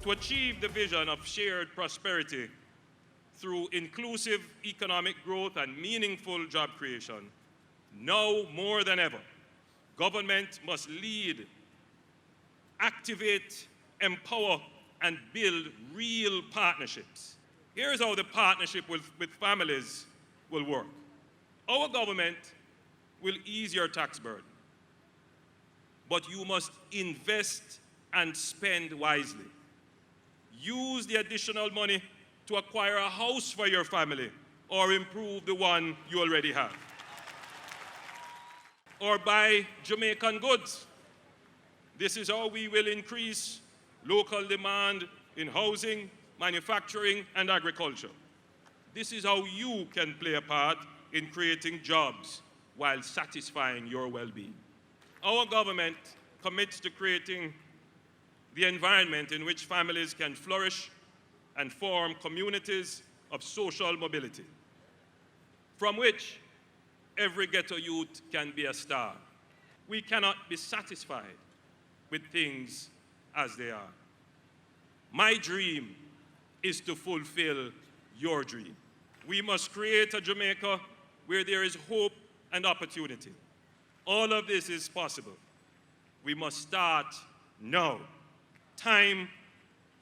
To achieve the vision of shared prosperity through inclusive economic growth and meaningful job creation, now more than ever, government must lead, activate, empower, and build real partnerships. Here's how the partnership with families will work. Our government will ease your tax burden, but you must invest and spend wisely. Use the additional money to acquire a house for your family or improve the one you already have. Or buy Jamaican goods. This is how we will increase local demand in housing, manufacturing, and agriculture. This is how you can play a part in creating jobs while satisfying your well-being. Our government commits to creating the environment in which families can flourish and form communities of social mobility, from which every ghetto youth can be a star. We cannot be satisfied with things as they are. My dream is to fulfill your dream. We must create a Jamaica where there is hope and opportunity. All of this is possible. We must start now. Time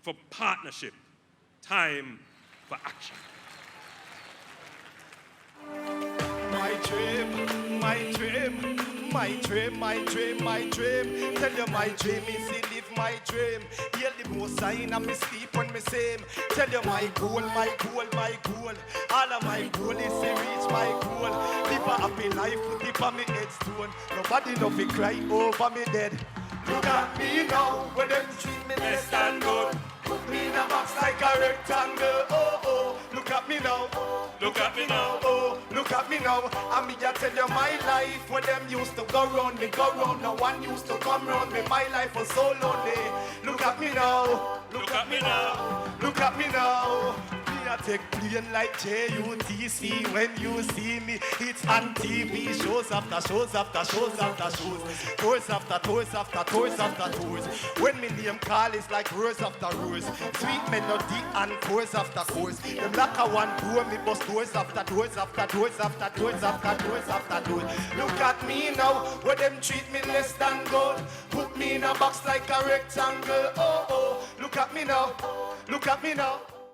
for partnership. Time for action. My dream, my dream, my dream, my dream, my dream. Tell you my dream is to live my dream. Hear the most sign of me sleep when me same. Tell you my goal, my goal, my goal. All of my goal is to reach my goal. Live a happy life, put it on me headstone. Nobody no fi cry over me dead. Look at me now, when them treat me less than good. Put me in a box like a rectangle. Oh oh, look at me now. Look at me now. Oh, look at me now. And me a tell you my life. When them used to go round me, go round. No one used to come round me. My life was so lonely. Look at me now. Look at me now. Look at me now. I take plane like JUTC. When you see me, it's on TV. Shows after shows after shows after shows. Tours after tours after tours after tours. When me name call, it's like roars after roars. Sweet melody and chorus after chorus. The black one door, me bust doors after doors after doors after doors after doors after doors. Look at me now, where them treat me less than good. Put me in a box like a rectangle. Oh oh, look at me now, look at me now.